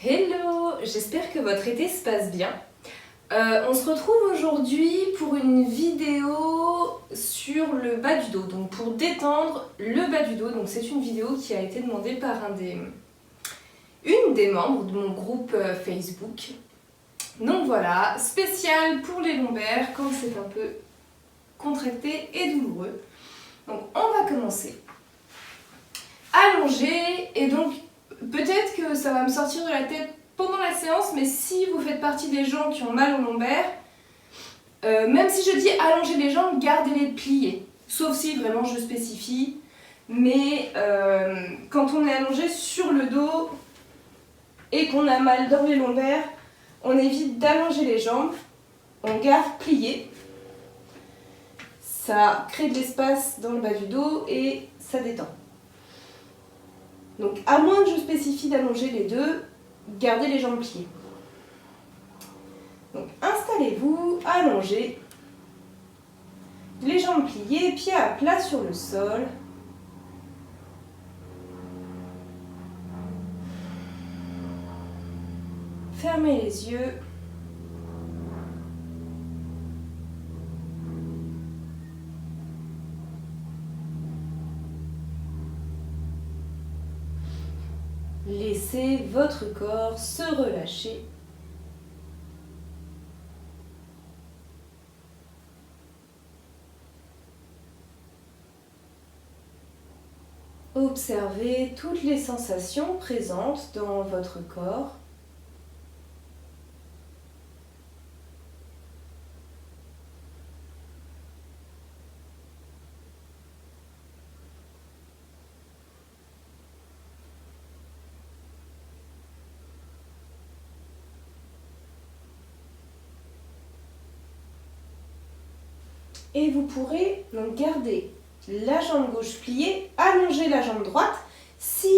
Hello, j'espère que votre été se passe bien. On se retrouve aujourd'hui pour une vidéo sur le bas du dos, donc pour détendre le bas du dos. Donc c'est une vidéo qui a été demandée par une des membres de mon groupe Facebook. Donc voilà, spécial pour les lombaires quand c'est un peu contracté et douloureux. Donc on va commencer. Allongé, et donc peut-être que ça va me sortir de la tête pendant la séance, mais si vous faites partie des gens qui ont mal aux lombaires, même si je dis allonger les jambes, gardez-les pliées. Sauf si vraiment je spécifie. Mais quand on est allongé sur le dos et qu'on a mal dans les lombaires, on évite d'allonger les jambes. On garde pliées. Ça crée de l'espace dans le bas du dos et ça détend. Donc à moins que je spécifie d'allonger les deux, gardez les jambes pliées. Donc installez-vous, allongez, les jambes pliées, pieds à plat sur le sol. Fermez les yeux. Laissez votre corps se relâcher. Observez toutes les sensations présentes dans votre corps. Et vous pourrez donc garder la jambe gauche pliée, allonger la jambe droite. Si,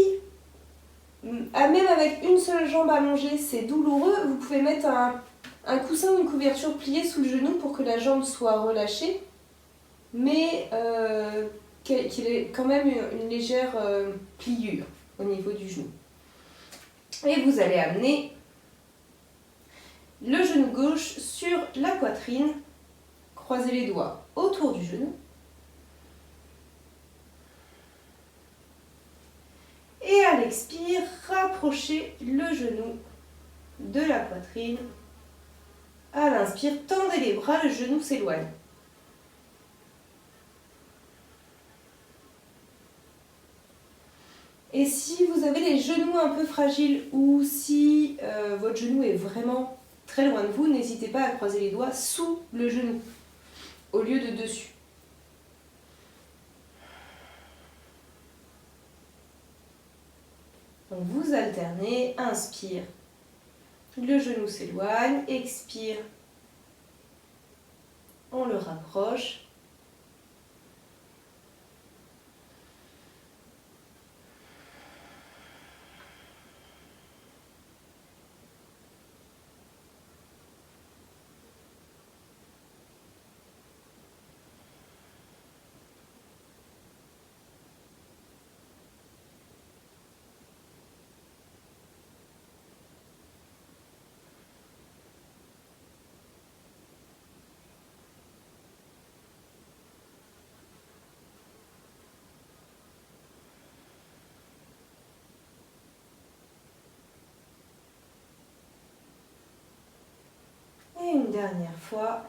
même avec une seule jambe allongée, c'est douloureux, vous pouvez mettre un coussin ou une couverture pliée sous le genou pour que la jambe soit relâchée, mais qu'il ait quand même une légère pliure au niveau du genou. Et vous allez amener le genou gauche sur la poitrine, croisez les doigts autour du genou. Et à l'expire, rapprochez le genou de la poitrine. À l'inspire, tendez les bras, le genou s'éloigne. Et si vous avez les genoux un peu fragiles ou si votre genou est vraiment très loin de vous, n'hésitez pas à croiser les doigts sous le genou au lieu de dessus. Donc vous alternez, inspire, le genou s'éloigne, expire, on le rapproche. Et une dernière fois.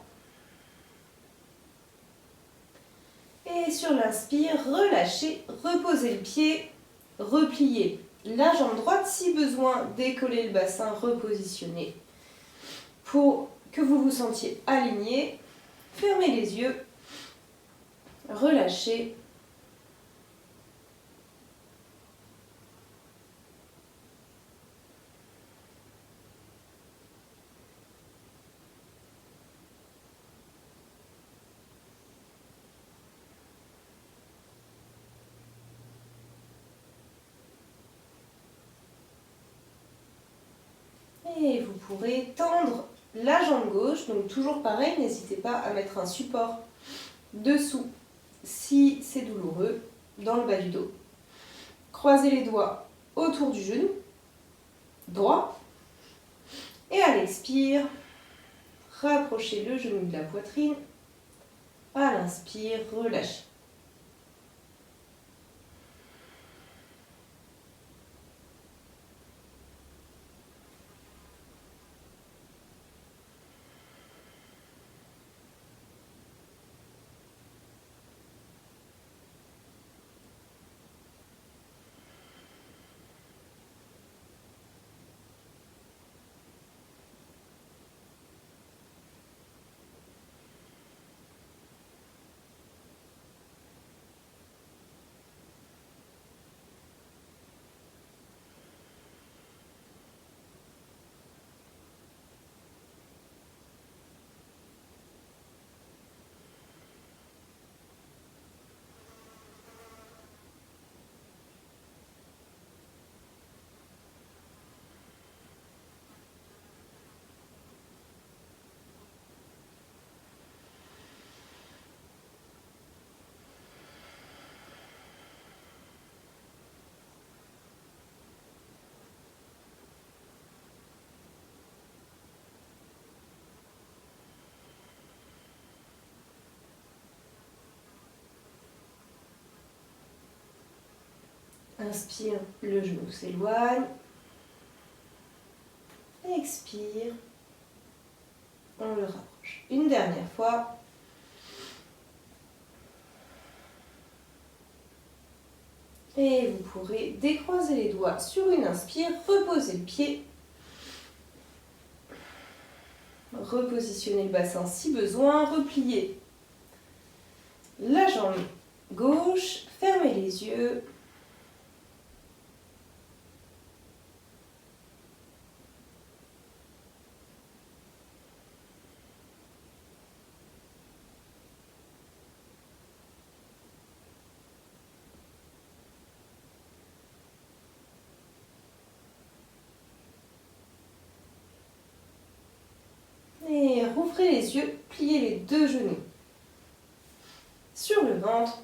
Et sur l'inspire, relâchez, reposez le pied, repliez la jambe droite. Si besoin, décollez le bassin, repositionnez. Pour que vous vous sentiez aligné, fermez les yeux, relâchez. Et vous pourrez tendre la jambe gauche, donc toujours pareil, n'hésitez pas à mettre un support dessous si c'est douloureux, dans le bas du dos. Croisez les doigts autour du genou droit Et à l'expire, rapprochez le genou de la poitrine. À l'inspire, relâchez. Inspire, le genou s'éloigne. Expire, on le rapproche. Une dernière fois. Et vous pourrez décroiser les doigts sur une inspire, reposer le pied. Repositionner le bassin si besoin, replier la jambe gauche, fermez les yeux. Et rouvrez les yeux, pliez les deux genoux sur le ventre.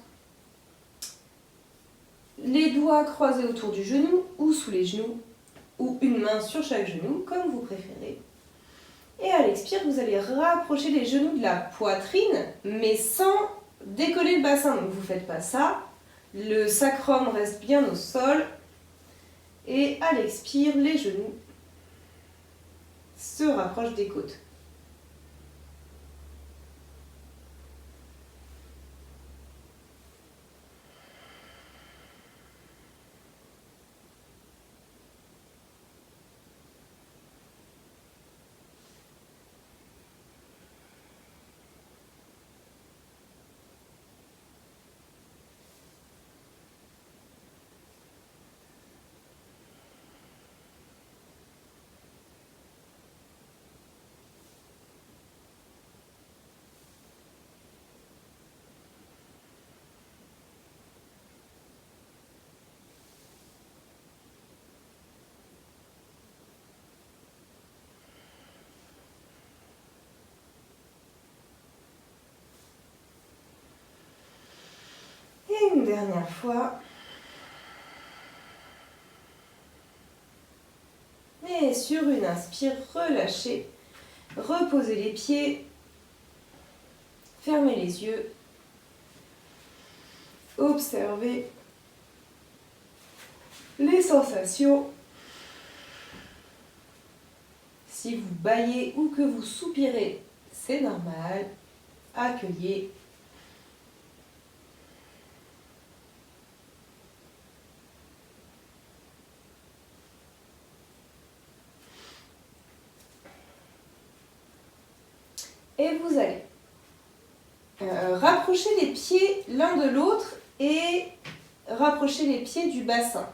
Les doigts croisés autour du genou ou sous les genoux, ou une main sur chaque genou, comme vous préférez. Et à l'expire, vous allez rapprocher les genoux de la poitrine, mais sans décoller le bassin. Donc vous ne faites pas ça. Le sacrum reste bien au sol. Et à l'expire, les genoux se rapprochent des côtes. Et une dernière fois. Et sur une inspire, relâchez. Reposez les pieds. Fermez les yeux. Observez les sensations. Si vous bâillez ou que vous soupirez, c'est normal. Accueillez. Et vous allez rapprocher les pieds l'un de l'autre et rapprocher les pieds du bassin.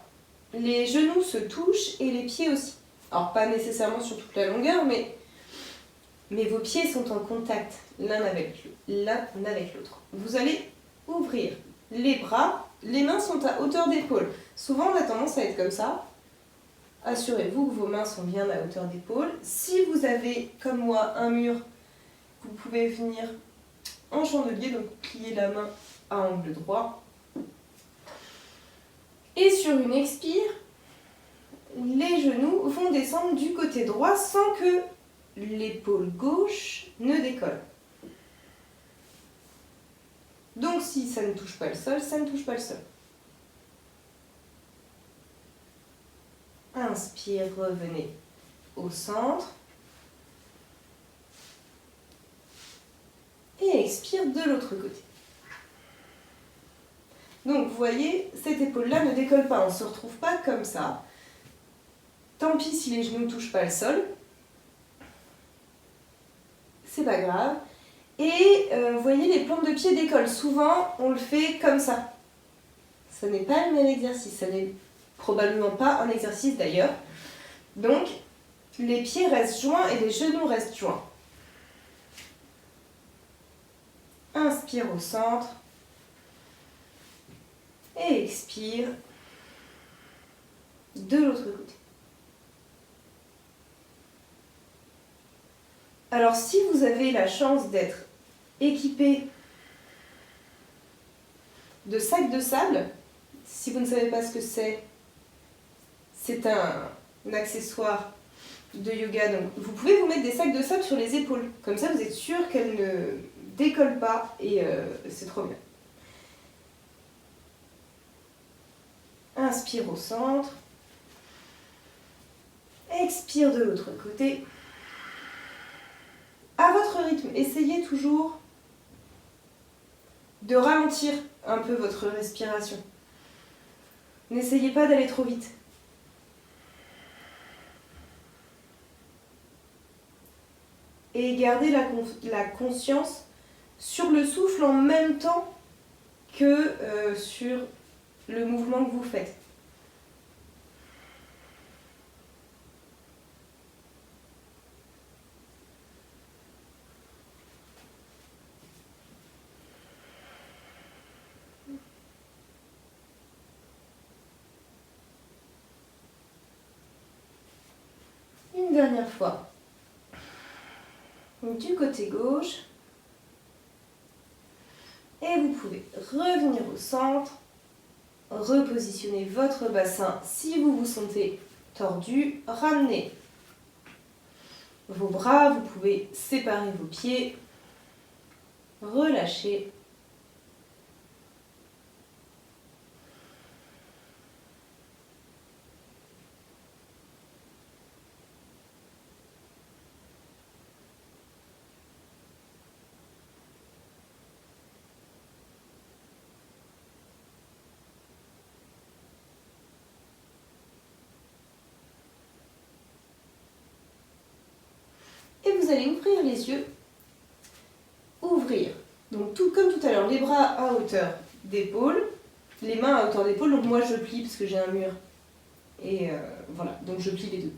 Les genoux se touchent et les pieds aussi. Alors pas nécessairement sur toute la longueur, mais vos pieds sont en contact l'un avec l'autre. Vous allez ouvrir les bras, les mains sont à hauteur d'épaule. Souvent on a tendance à être comme ça. Assurez-vous que vos mains sont bien à hauteur d'épaule. Si vous avez, comme moi, un mur, vous pouvez venir en chandelier, donc plier la main à angle droit. Et sur une expire, les genoux vont vont descendre du côté droit sans que l'épaule gauche ne décolle. Donc si ça ne touche pas le sol, ça ne touche pas le sol. Inspire, revenez au centre. Et expire de l'autre côté. Donc vous voyez, cette épaule-là ne décolle pas, on ne se retrouve pas comme ça. Tant pis si les genoux ne touchent pas le sol. C'est pas grave. Et vous voyez, les plantes de pied décollent. Souvent, on le fait comme ça. Ça n'est pas le même exercice. Ça n'est probablement pas un exercice d'ailleurs. Donc, les pieds restent joints et les genoux restent joints. Inspire au centre. Et expire de l'autre côté. Alors si vous avez la chance d'être équipé de sacs de sable, si vous ne savez pas ce que c'est un accessoire de yoga. Donc vous pouvez vous mettre des sacs de sable sur les épaules. Comme ça vous êtes sûr qu'elles ne décollent pas et c'est trop bien. Inspire au centre. Expire de l'autre côté. À votre rythme, essayez toujours de ralentir un peu votre respiration. N'essayez pas d'aller trop vite. Et gardez la conscience sur le souffle en même temps que sur le mouvement que vous faites. Une dernière fois. Du côté gauche. Et vous pouvez revenir au centre. Repositionnez votre bassin si vous vous sentez tordu. Ramenez vos bras. Vous pouvez séparer vos pieds. Relâchez. Et vous allez ouvrir les yeux. Ouvrir. Donc tout comme tout à l'heure, les bras à hauteur d'épaule, les mains à hauteur d'épaule. Donc moi je plie parce que j'ai un mur. Et voilà, donc je plie les deux.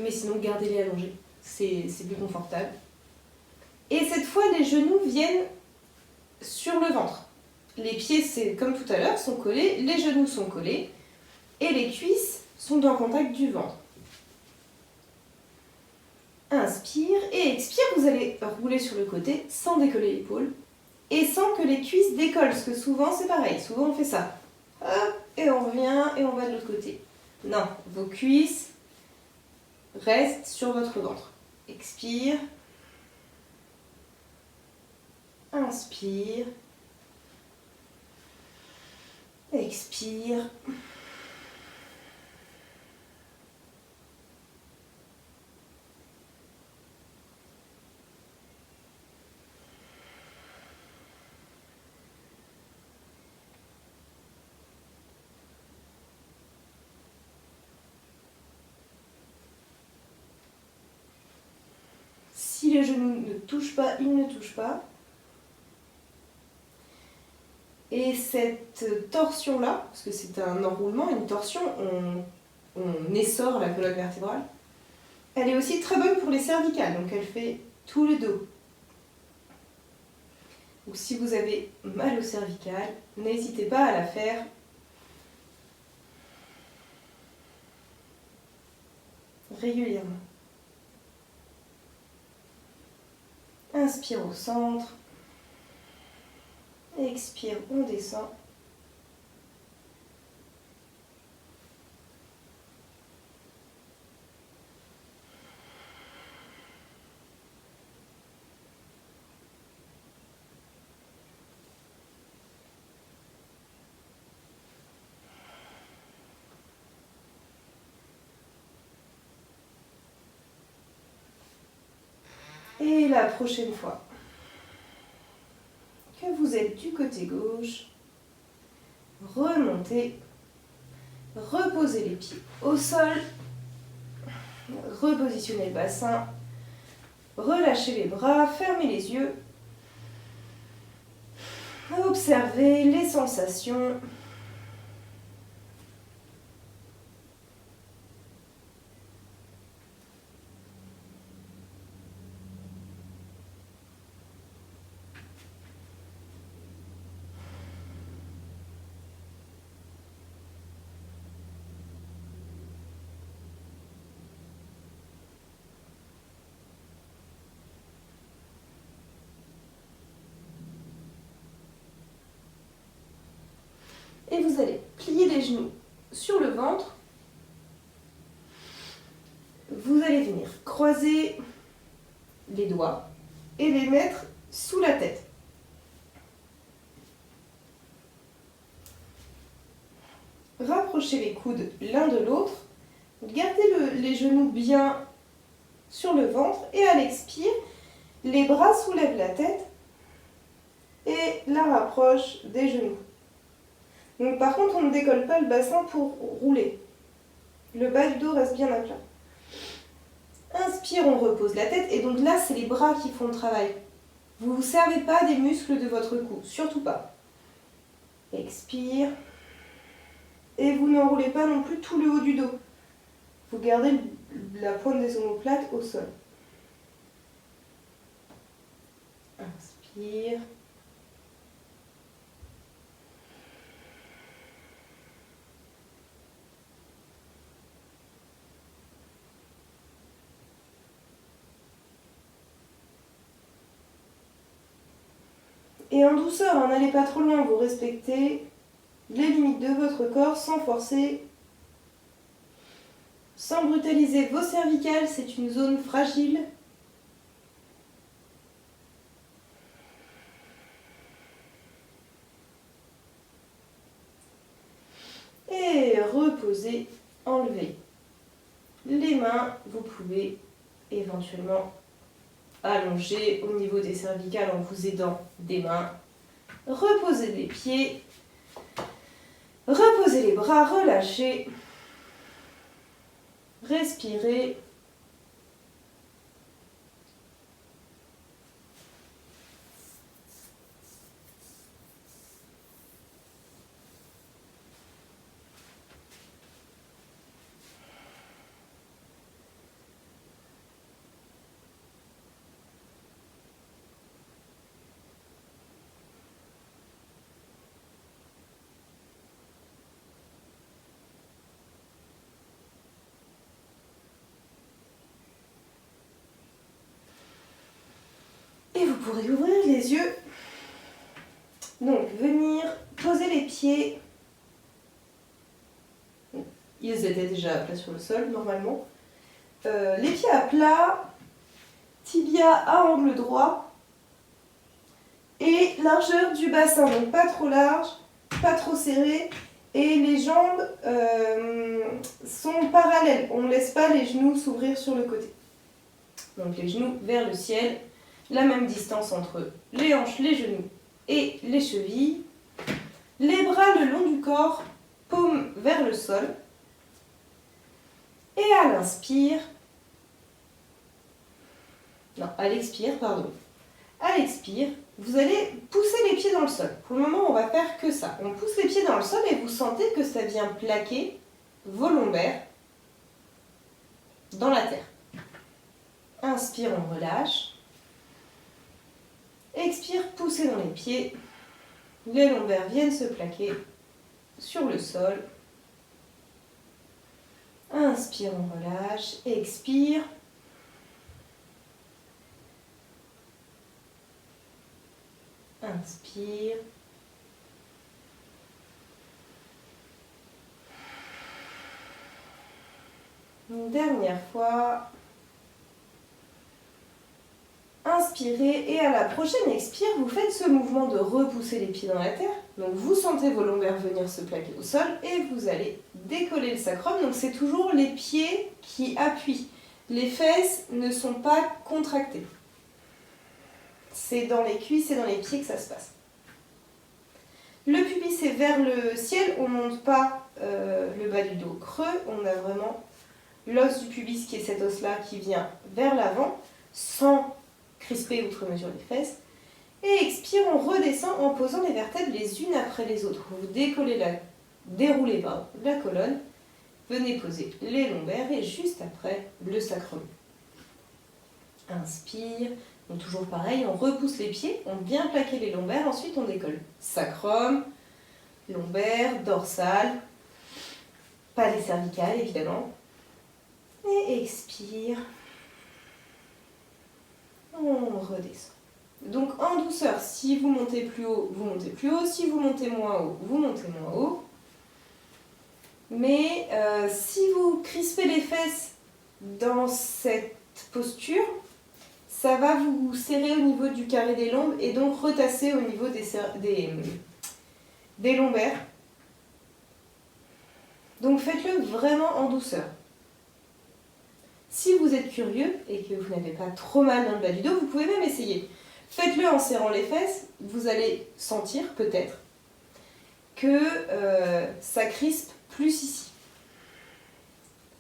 Mais sinon gardez-les allongés, c'est plus confortable. Et cette fois les genoux viennent sur le ventre. Les pieds, c'est comme tout à l'heure, sont collés, les genoux sont collés et les cuisses sont en contact du ventre. Inspire et expire, vous allez rouler sur le côté sans décoller l'épaule et sans que les cuisses décollent, parce que souvent c'est pareil, souvent on fait ça. Hop, et on revient et on va de l'autre côté. Non, vos cuisses restent sur votre ventre. Expire. Inspire. Expire. Si les genoux ne touchent pas, ils ne touchent pas. Et cette torsion-là, parce que c'est un enroulement, une torsion, on essore la colonne vertébrale, elle est aussi très bonne pour les cervicales, donc elle fait tout le dos. Donc si vous avez mal aux cervicales, n'hésitez pas à la faire régulièrement. Inspire au centre. Expire, on descend. Et la prochaine fois que vous êtes du côté gauche, remontez, reposez les pieds au sol, repositionnez le bassin, relâchez les bras, fermez les yeux, observez les sensations. Et vous allez plier les genoux sur le ventre. Vous allez venir croiser les doigts et les mettre sous la tête. Rapprochez les coudes l'un de l'autre. Gardez les genoux bien sur le ventre et à l'expire, les bras soulèvent la tête et la rapprochent des genoux. Donc par contre, on ne décolle pas le bassin pour rouler. Le bas du dos reste bien à plat. Inspire, on repose la tête et donc là, c'est les bras qui font le travail. Vous ne vous servez pas des muscles de votre cou, surtout pas. Expire. Et vous n'enroulez pas non plus tout le haut du dos. Vous gardez la pointe des omoplates au sol. Inspire. Et en douceur, hein, n'allez pas trop loin, vous respectez les limites de votre corps sans forcer, sans brutaliser vos cervicales, c'est une zone fragile. Et reposez, enlevez les mains, vous pouvez éventuellement allonger au niveau des cervicales en vous aidant des mains. Reposez les pieds, reposez les bras, relâchez, respirez. Et vous pourrez ouvrir les yeux. Donc, venir poser les pieds. Ils étaient déjà à plat sur le sol, normalement. Les pieds à plat, tibia à angle droit et largeur du bassin. Donc, pas trop large, pas trop serré. Et les jambes sont parallèles. On ne laisse pas les genoux s'ouvrir sur le côté. Donc, les genoux vers le ciel. La même distance entre les hanches, les genoux et les chevilles. Les bras le long du corps, paume vers le sol. Et à l'inspire, non, à l'expire, pardon. À l'expire, vous allez pousser les pieds dans le sol. Pour le moment, on va faire que ça. On pousse les pieds dans le sol et vous sentez que ça vient plaquer vos lombaires dans la terre. Inspire, on relâche. Expire, poussez dans les pieds. Les lombaires viennent se plaquer sur le sol. Inspire, on relâche. Expire. Inspire. Une dernière fois. Inspirez et à la prochaine expire, vous faites ce mouvement de repousser les pieds dans la terre. Donc vous sentez vos lombaires venir se plaquer au sol et vous allez décoller le sacrum. Donc c'est toujours les pieds qui appuient. Les fesses ne sont pas contractées. C'est dans les cuisses et dans les pieds que ça se passe. Le pubis est vers le ciel, on ne monte pas le bas du dos creux, on a vraiment l'os du pubis qui est cet os-là qui vient vers l'avant, sans crisper outre mesure les fesses. Et expire, on redescend en posant les vertèbres les unes après les autres. Vous déroulez la colonne, venez poser les lombaires et juste après le sacrum. Inspire, donc toujours pareil, on repousse les pieds, on bien plaquer les lombaires, ensuite on décolle. Sacrum, lombaire, dorsale, pas les cervicales évidemment. Et expire, on redescend. Donc en douceur, si vous montez plus haut, vous montez plus haut, si vous montez moins haut, vous montez moins haut. Mais si vous crispez les fesses dans cette posture, ça va vous serrer au niveau du carré des lombes et donc retasser au niveau des lombaires. Donc faites-le vraiment en douceur. Si vous êtes curieux et que vous n'avez pas trop mal dans le bas du dos, vous pouvez même essayer. Faites-le en serrant les fesses, vous allez sentir peut-être que ça crispe plus ici.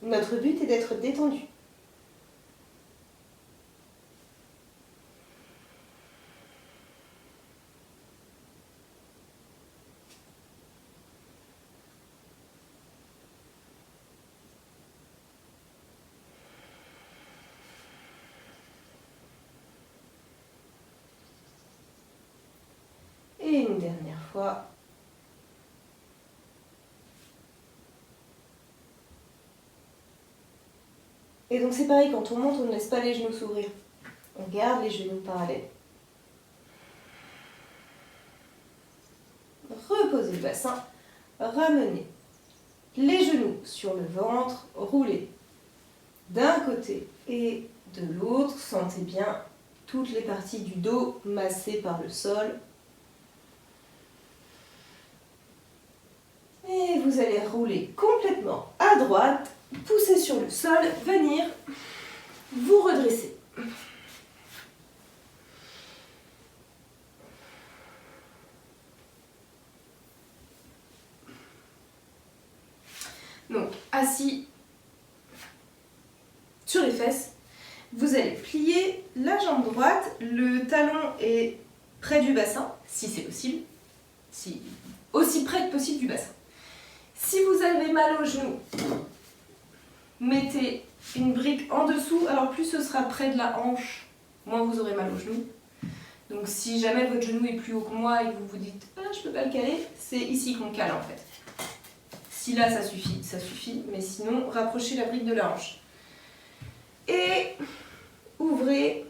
Notre but est d'être détendu. Et une dernière fois. Et donc c'est pareil, quand on monte, on ne laisse pas les genoux s'ouvrir. On garde les genoux parallèles. Reposez le bassin, ramenez les genoux sur le ventre, roulez d'un côté et de l'autre. Sentez bien toutes les parties du dos massées par le sol. Et vous allez rouler complètement à droite, pousser sur le sol, venir vous redresser. Donc, assis sur les fesses, vous allez plier la jambe droite, le talon est près du bassin, si c'est possible, aussi près que possible du bassin. Si vous avez mal au genou, mettez une brique en dessous, alors plus ce sera près de la hanche, moins vous aurez mal au genou. Donc si jamais votre genou est plus haut que moi et que vous vous dites « Ah, je peux pas le caler », c'est ici qu'on cale en fait. Si là ça suffit, mais sinon rapprochez la brique de la hanche. Et ouvrez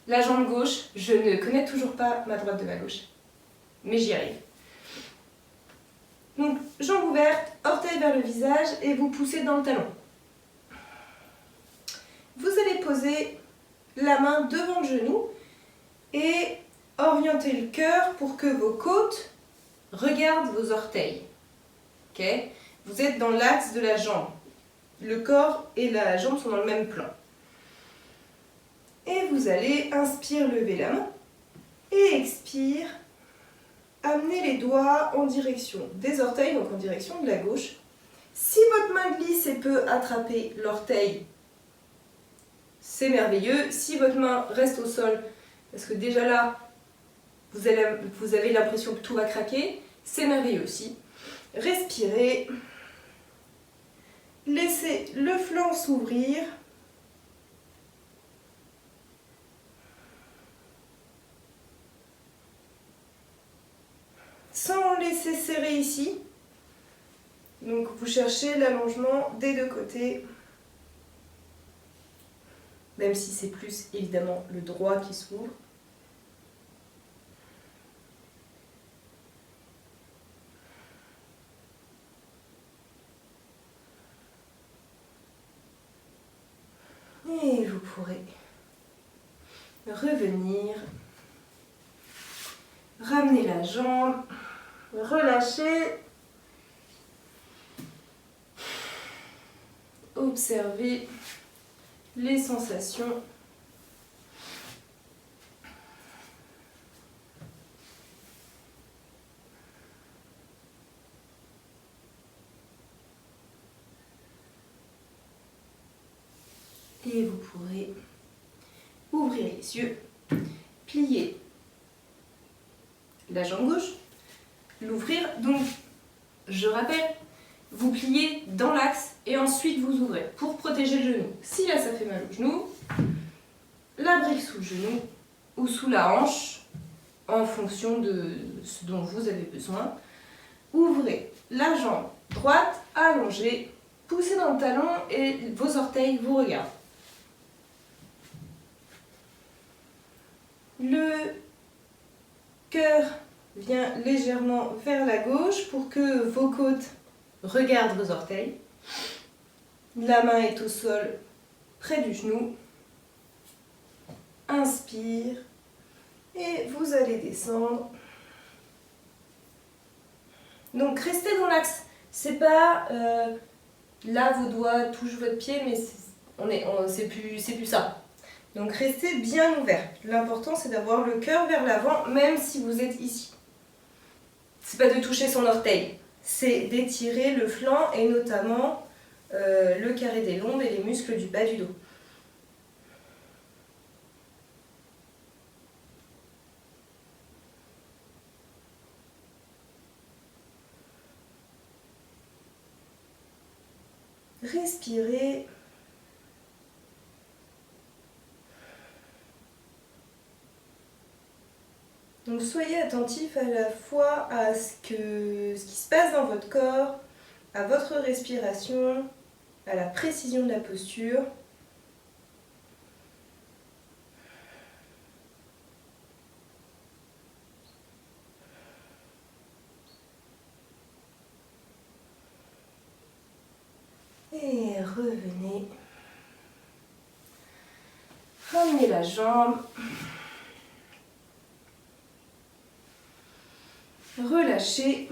la jambe gauche. Je ne connais toujours pas ma droite de ma gauche, mais j'y arrive. Donc jambe ouverte, orteil vers le visage et vous poussez dans le talon. Vous allez poser la main devant le genou et orienter le cœur pour que vos côtes regardent vos orteils. Okay. Vous êtes dans l'axe de la jambe. Le corps et la jambe sont dans le même plan. Et vous allez, inspire, lever la main. Et expire, amener les doigts en direction des orteils, donc en direction de la gauche. Si votre main glisse et peut attraper l'orteil, c'est merveilleux. Si votre main reste au sol, parce que déjà là, vous avez l'impression que tout va craquer, c'est merveilleux aussi. Respirez. Laissez le flanc s'ouvrir. Sans laisser serrer ici. Donc vous cherchez l'allongement des deux côtés. Même si c'est plus évidemment le droit qui s'ouvre. Et vous pourrez revenir, ramener la jambe, relâcher, observer les sensations. Et vous pourrez ouvrir les yeux, plier la jambe gauche, l'ouvrir. Donc, je rappelle, vous pliez dans l'axe et ensuite vous ouvrez pour protéger le genou. Si là ça fait mal au genou, la brique sous le genou ou sous la hanche en fonction de ce dont vous avez besoin. Ouvrez la jambe droite, allongée, poussez dans le talon et vos orteils vous regardent. Le cœur vient légèrement vers la gauche pour que vos côtes regardent vos orteils. La main est au sol près du genou. Inspire et vous allez descendre. Donc restez dans l'axe. C'est pas là vos doigts touchent votre pied, mais c'est plus ça. Donc restez bien ouvert. L'important c'est d'avoir le cœur vers l'avant, même si vous êtes ici. C'est pas de toucher son orteil, c'est d'étirer le flanc et notamment le carré des lombes et les muscles du bas du dos. Respirez. Donc soyez attentif à la fois à ce qui se passe dans votre corps, à votre respiration, à la précision de la posture. Et revenez. Ramenez la jambe. Relâchez.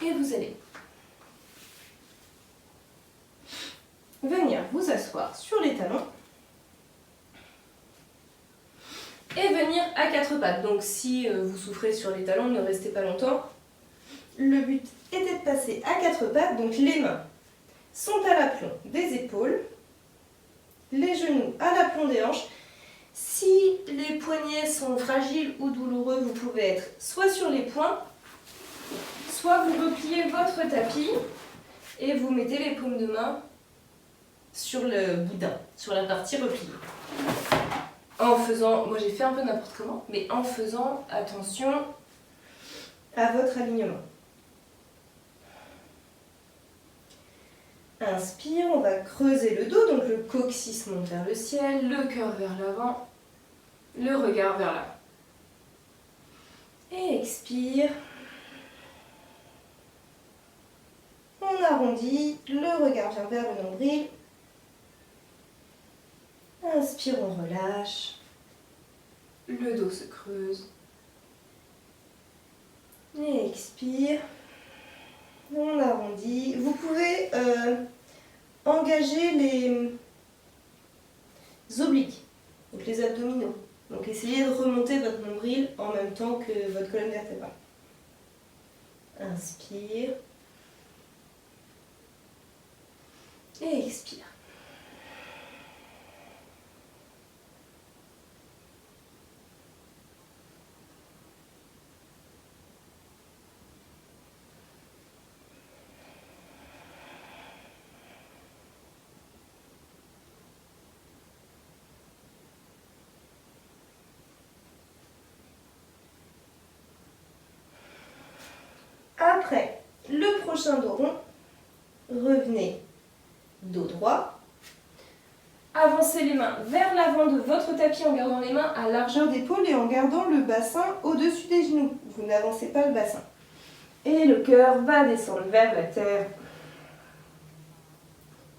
Et vous allez venir vous asseoir sur les talons et venir à quatre pattes. Donc si vous souffrez sur les talons, ne restez pas longtemps. Le but était de passer à quatre pattes, donc les mains sont à l'aplomb des épaules, les genoux à l'aplomb des hanches. Si les poignets sont fragiles ou douloureux, vous pouvez être soit sur les poings, soit vous repliez votre tapis et vous mettez les paumes de main sur le boudin, sur la partie repliée. En faisant, moi j'ai fait un peu n'importe comment, mais en faisant attention à votre alignement. Inspire, on va creuser le dos, donc le coccyx monte vers le ciel, le cœur vers l'avant, le regard vers l'avant. Et expire. On arrondit, le regard vient vers le nombril. Inspire, on relâche. Le dos se creuse. Et expire. On arrondit. Vous pouvez engager les obliques, donc les abdominaux. Donc essayez de remonter votre nombril en même temps que votre colonne vertébrale. Inspire. Et expire. Après le prochain dos rond, revenez dos droit. Avancez les mains vers l'avant de votre tapis en gardant les mains à largeur d'épaule et en gardant le bassin au-dessus des genoux. Vous n'avancez pas le bassin. Et le cœur va descendre vers la terre.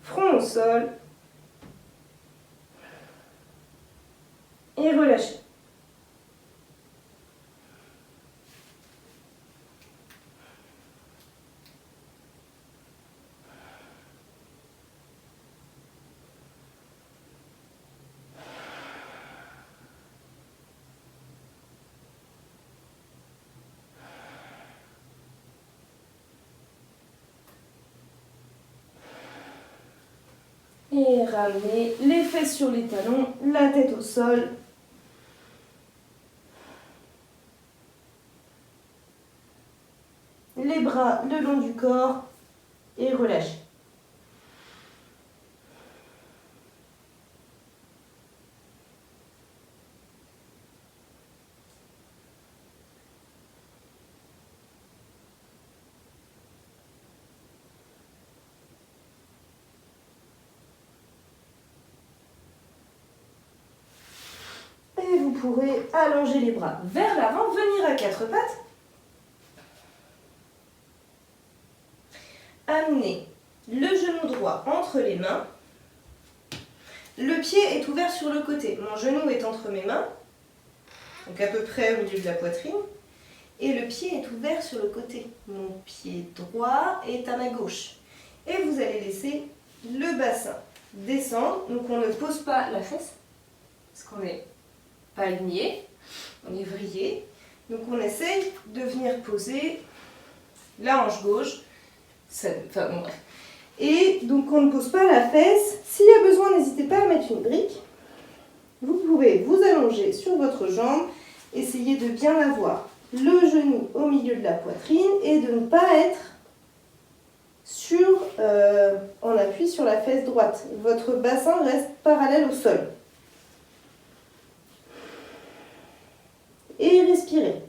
Front au sol. Et relâchez. Et ramenez les fesses sur les talons, la tête au sol. Les bras le long du corps et relâchez. Et vous pourrez allonger les bras vers l'avant, venir à quatre pattes. Amenez le genou droit entre les mains. Le pied est ouvert sur le côté. Mon genou est entre mes mains, donc à peu près au milieu de la poitrine. Et le pied est ouvert sur le côté. Mon pied droit est à ma gauche. Et vous allez laisser le bassin descendre. Donc on ne pose pas la fesse, parce qu'on n'est pas aligné, on est vrillé. Donc on essaye de venir poser la hanche gauche. Enfin bon bref. Et donc on ne pose pas la fesse. S'il y a besoin, n'hésitez pas à mettre une brique. Vous pouvez vous allonger sur votre jambe. Essayez de bien avoir le genou au milieu de la poitrine et de ne pas être en appui sur la fesse droite. Votre bassin reste parallèle au sol. Et respirez.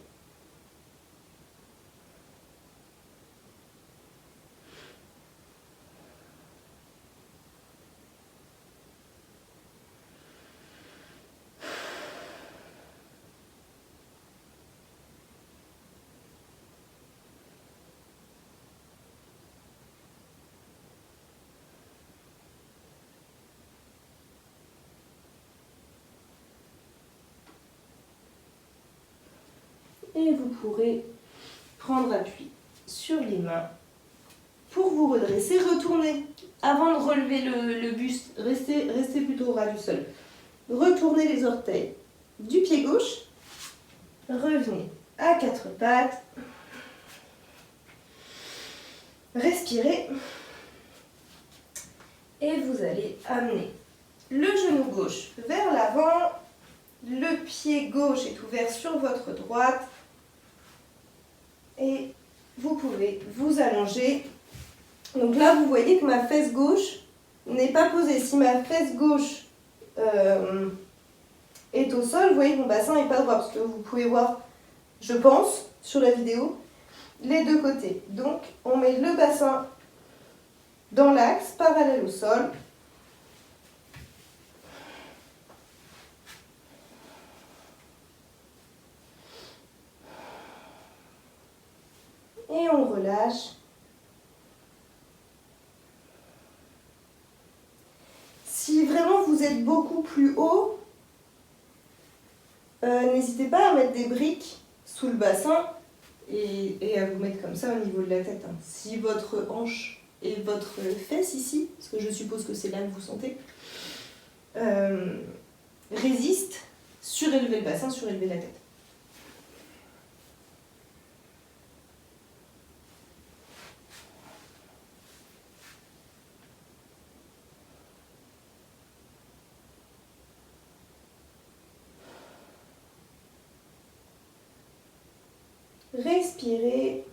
Et vous pourrez prendre appui sur les mains pour vous redresser. Retournez avant de relever le buste. Restez plutôt au ras du sol. Retournez les orteils du pied gauche. Revenez à quatre pattes. Respirez. Et vous allez amener le genou gauche vers l'avant. Le pied gauche est ouvert sur votre droite. Et vous pouvez vous allonger. Donc là, vous voyez que ma fesse gauche n'est pas posée. Si ma fesse gauche est au sol, vous voyez que mon bassin n'est pas droit. Parce que vous pouvez voir, je pense, sur la vidéo, les deux côtés. Donc, on met le bassin dans l'axe, parallèle au sol. Et on relâche. Si vraiment vous êtes beaucoup plus haut, n'hésitez pas à mettre des briques sous le bassin et à vous mettre comme ça au niveau de la tête. Si votre hanche et votre fesse ici, parce que je suppose que c'est là que vous sentez, résistent, surélevez le bassin, surélevez la tête. Respirez.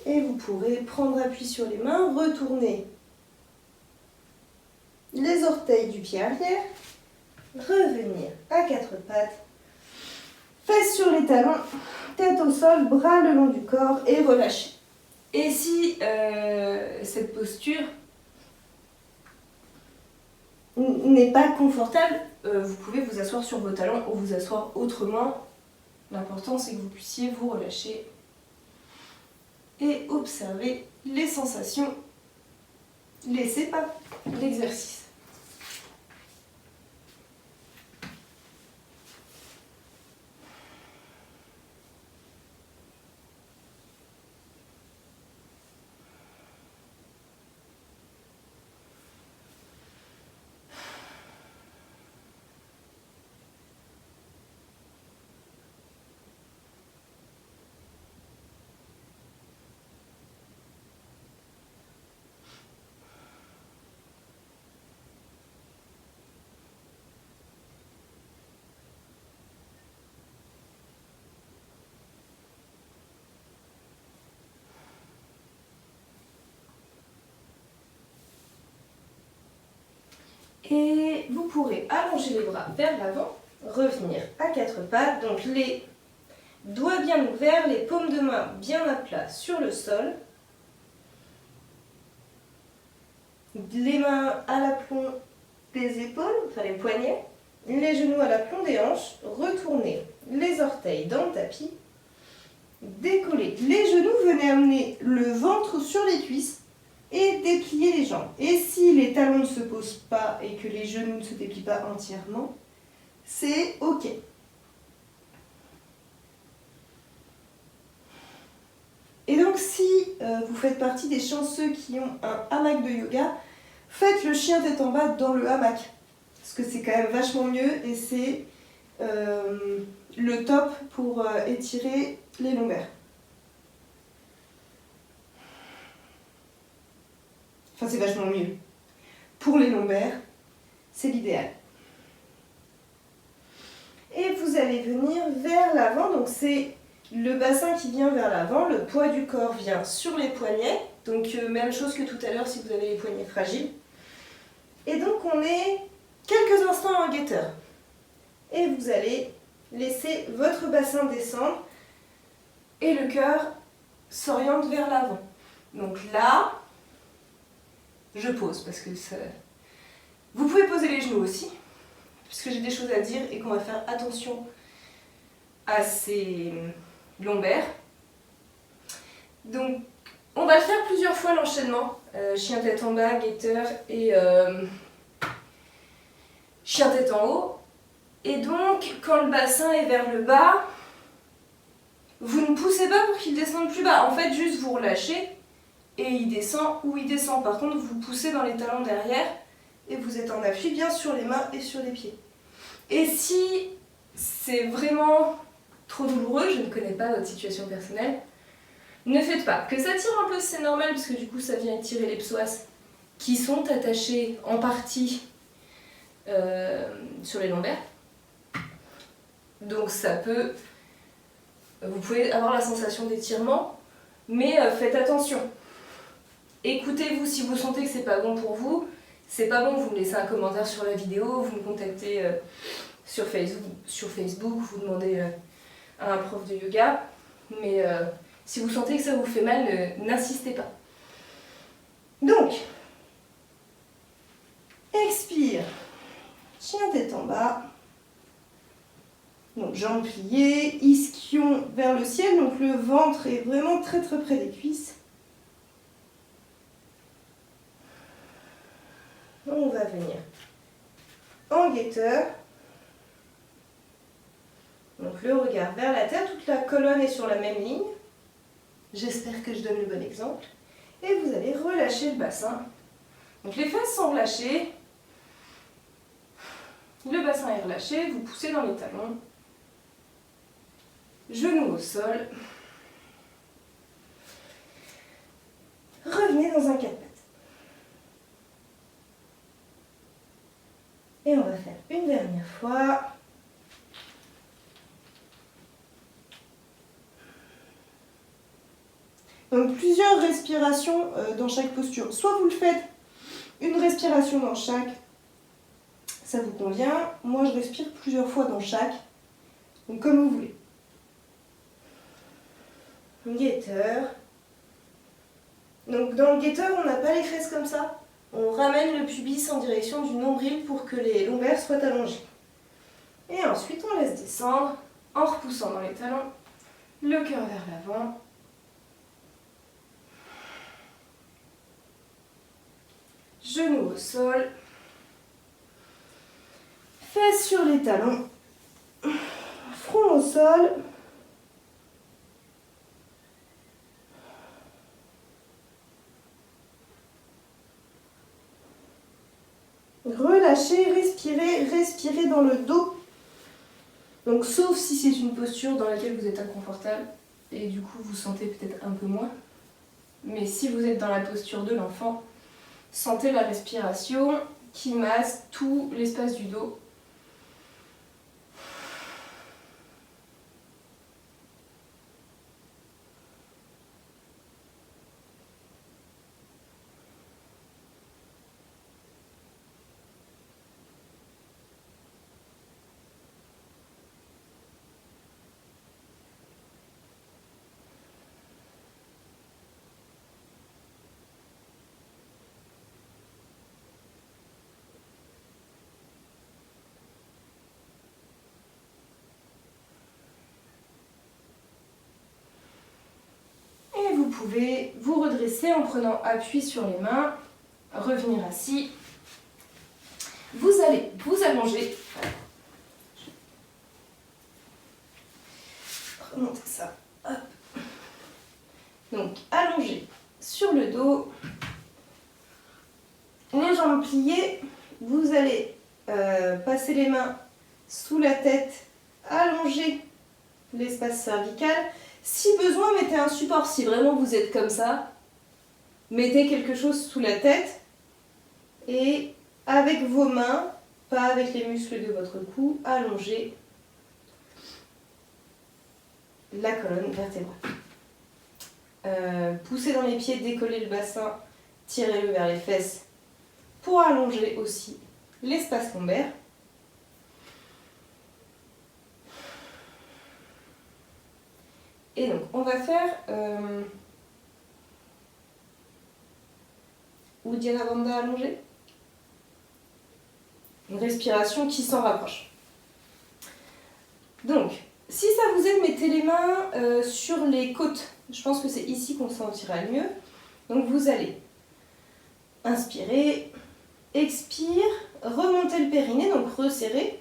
Et vous pourrez prendre appui sur les mains, retourner les orteils du pied arrière, revenir à quatre pattes, fesses sur les talons, tête au sol, bras le long du corps et relâchez. Et si cette posture n'est pas confortable, vous pouvez vous asseoir sur vos talons ou vous asseoir autrement. L'important c'est que vous puissiez vous relâcher et observer les sensations laissées par l'exercice. Et vous pourrez allonger les bras vers l'avant, revenir à quatre pattes, donc les doigts bien ouverts, les paumes de main bien à plat sur le sol. Les mains à l'aplomb des épaules, enfin les poignets, les genoux à l'aplomb des hanches, retournez les orteils dans le tapis, décollez les genoux, venez amener le ventre sur les cuisses et déplier les jambes. Et si les talons ne se posent pas et que les genoux ne se déplient pas entièrement, c'est ok. Et donc si vous faites partie des chanceux qui ont un hamac de yoga, faites le chien tête en bas dans le hamac. Parce que c'est quand même vachement mieux et c'est le top pour étirer les lombaires. Enfin, c'est vachement mieux. Pour les lombaires, c'est l'idéal. Et vous allez venir vers l'avant, donc c'est le bassin qui vient vers l'avant, le poids du corps vient sur les poignets, donc même chose que tout à l'heure si vous avez les poignets fragiles. Et donc on est quelques instants en guetteur. Et vous allez laisser votre bassin descendre et le cœur s'oriente vers l'avant. Donc là, je pose parce que ça... Vous pouvez poser les genoux aussi, puisque j'ai des choses à dire et qu'on va faire attention à ces lombaires. Donc, on va le faire plusieurs fois l'enchaînement. Chien tête en bas, guetteur et chien tête en haut. Et donc, quand le bassin est vers le bas, vous ne poussez pas pour qu'il descende plus bas. En fait, juste vous relâchez et il descend ou il descend. Par contre, vous poussez dans les talons derrière et vous êtes en appui bien sur les mains et sur les pieds. Et si c'est vraiment trop douloureux, je ne connais pas votre situation personnelle, ne faites pas. Que ça tire un peu, c'est normal, parce que du coup ça vient étirer les psoas qui sont attachés en partie sur les lombaires. Donc ça peut... Vous pouvez avoir la sensation d'étirement, mais faites attention. Écoutez-vous si vous sentez que c'est pas bon pour vous. C'est pas bon, vous me laissez un commentaire sur la vidéo, vous me contactez sur Facebook, vous demandez à un prof de yoga. Mais si vous sentez que ça vous fait mal, n'insistez pas. Donc, expire, chien tête en bas. Donc jambes pliées, ischion vers le ciel, donc le ventre est vraiment très très près des cuisses. On va venir en guetteur. Donc le regard vers la terre, toute la colonne est sur la même ligne. J'espère que je donne le bon exemple. Et vous allez relâcher le bassin. Donc les fesses sont relâchées. Le bassin est relâché, vous poussez dans les talons. Genoux au sol. Revenez dans un 4 pattes. Et on va faire une dernière fois. Donc plusieurs respirations dans chaque posture. Soit vous le faites une respiration dans chaque, ça vous convient. Moi je respire plusieurs fois dans chaque, donc comme vous voulez. Guetteur. Donc dans le guetteur, on n'a pas les fesses comme ça. On ramène le pubis en direction du nombril pour que les lombaires soient allongés. Et ensuite, on laisse descendre en repoussant dans les talons, le cœur vers l'avant. Genoux au sol. Fesses sur les talons. Front au sol. Relâchez, respirez, respirez dans le dos. Donc sauf si c'est une posture dans laquelle vous êtes inconfortable et du coup vous sentez peut-être un peu moins. Mais si vous êtes dans la posture de l'enfant, sentez la respiration qui masse tout l'espace du dos. pouvez vous redresser en prenant appui sur les mains, revenir assis. Vous allez vous allonger. Remontez ça. Hop. Donc, allongé sur le dos. Les jambes pliées. Vous allez passer les mains sous la tête, allonger l'espace cervical. Si besoin, mettez un support. Si vraiment vous êtes comme ça, mettez quelque chose sous la tête et avec vos mains, pas avec les muscles de votre cou, allongez la colonne vertébrale. Poussez dans les pieds, décollez le bassin, tirez-le vers les fesses pour allonger aussi l'espace lombaire. Et donc, on va faire Uddiyana Bandha allongé. Une respiration qui s'en rapproche. Donc, si ça vous aide, mettez les mains sur les côtes. Je pense que c'est ici qu'on se sentira le mieux. Donc, vous allez inspirer, expire, remonter le périnée, donc resserrer,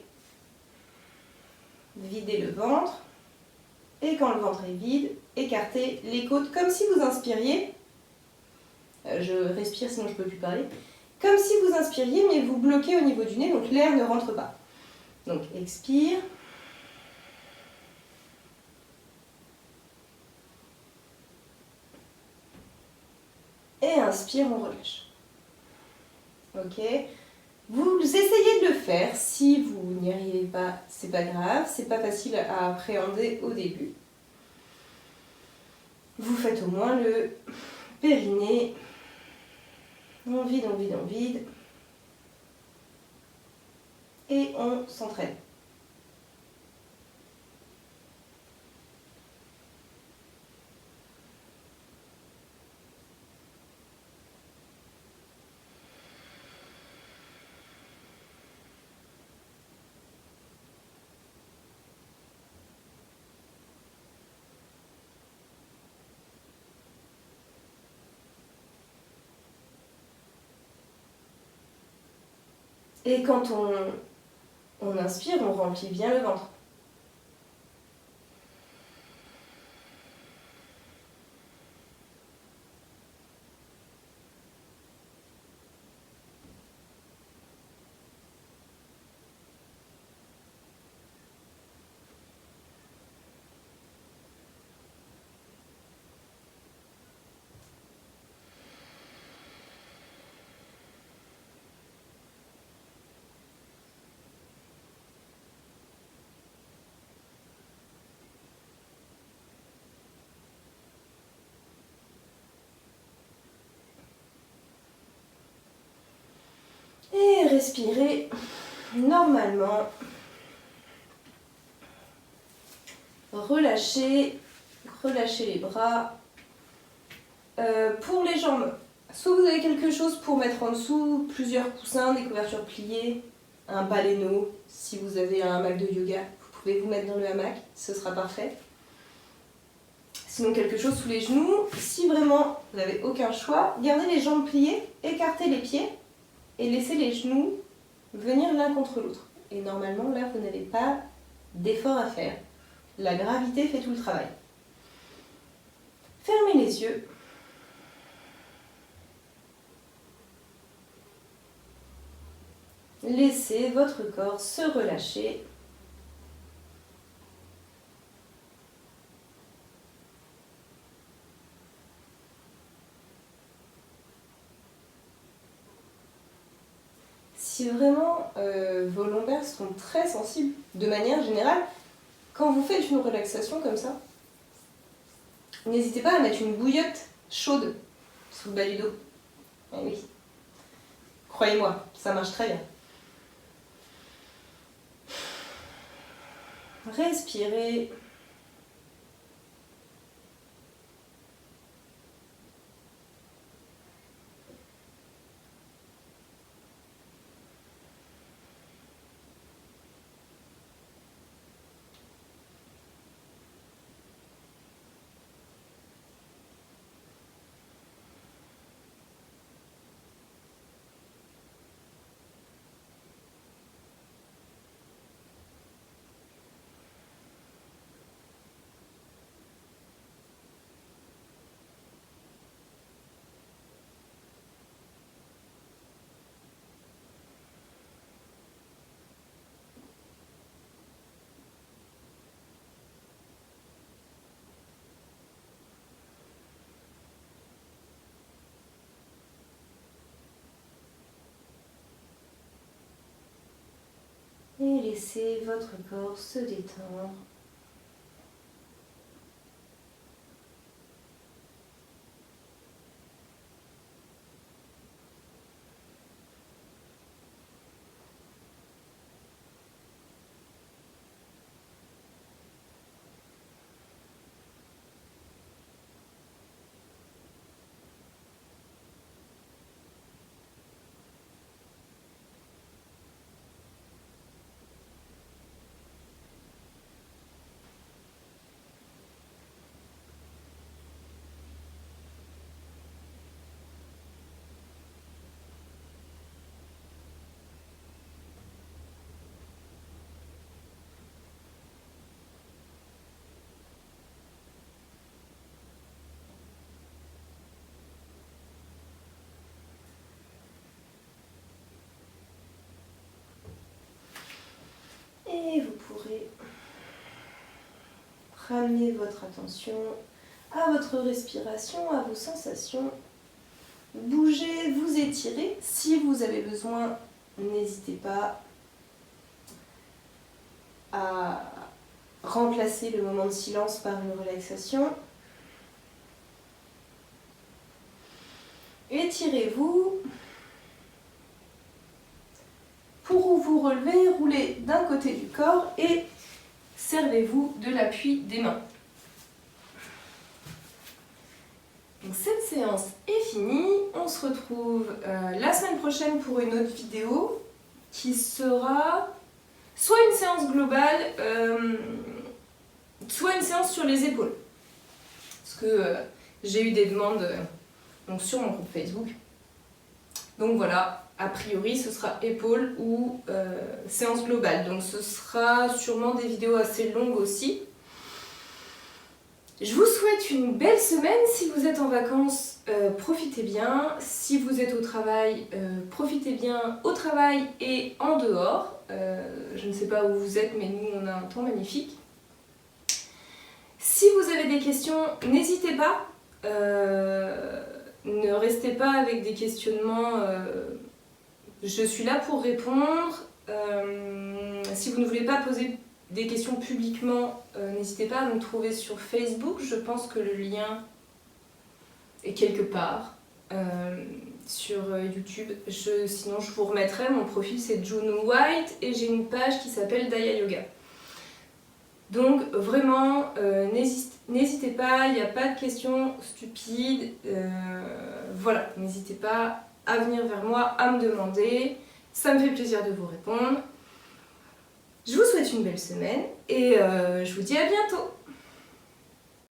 vider le ventre. Et quand le ventre est vide, écartez les côtes comme si vous inspiriez. Je respire sinon je ne peux plus parler. Comme si vous inspiriez mais vous bloquez au niveau du nez, donc l'air ne rentre pas. Donc expire. Et inspire, on relâche. Ok. Vous essayez de le faire. Si vous n'y arrivez pas, c'est pas grave. C'est pas facile à appréhender au début. Vous faites au moins le périnée. On vide, on vide, on vide. Et on s'entraîne. Et quand on inspire, on remplit bien le ventre. Et respirez normalement. Relâchez les bras. Pour les jambes, soit vous avez quelque chose pour mettre en dessous, plusieurs coussins, des couvertures pliées, un baleineau. Si vous avez un hamac de yoga, vous pouvez vous mettre dans le hamac, ce sera parfait. Sinon quelque chose sous les genoux. Si vraiment vous n'avez aucun choix, gardez les jambes pliées, écartez les pieds et laissez les genoux venir l'un contre l'autre. Et normalement là vous n'avez pas d'effort à faire. La gravité fait tout le travail. Fermez les yeux. Laissez votre corps se relâcher. Si vraiment vos lombaires sont très sensibles, de manière générale, quand vous faites une relaxation comme ça, n'hésitez pas à mettre une bouillotte chaude sous le bas du dos. Eh oui. Croyez-moi, ça marche très bien. Respirez. laissez votre corps se détendre. Et vous pourrez ramener votre attention à votre respiration, à vos sensations. Bougez, vous étirez. Si vous avez besoin, n'hésitez pas à remplacer le moment de silence par une relaxation. Étirez-vous. Pour vous relever, roulez d'un côté du corps et servez-vous de l'appui des mains. Donc cette séance est finie. On se retrouve la semaine prochaine pour une autre vidéo qui sera soit une séance globale, soit une séance sur les épaules. Parce que j'ai eu des demandes donc sur mon groupe Facebook. Donc voilà. A priori, ce sera épaules ou séance globale. Donc ce sera sûrement des vidéos assez longues aussi. Je vous souhaite une belle semaine. Si vous êtes en vacances, profitez bien. Si vous êtes au travail, profitez bien au travail et en dehors. Je ne sais pas où vous êtes, mais nous, on a un temps magnifique. Si vous avez des questions, n'hésitez pas. Ne restez pas avec des questionnements... Je suis là pour répondre. Si vous ne voulez pas poser des questions publiquement, n'hésitez pas à me trouver sur Facebook. Je pense que le lien est quelque part sur YouTube. Sinon, je vous remettrai. Mon profil, c'est June White et j'ai une page qui s'appelle Daya Yoga. Donc, vraiment, n'hésitez pas. Il n'y a pas de questions stupides. Voilà, n'hésitez pas à venir vers moi, à me demander. Ça me fait plaisir de vous répondre. Je vous souhaite une belle semaine et je vous dis à bientôt.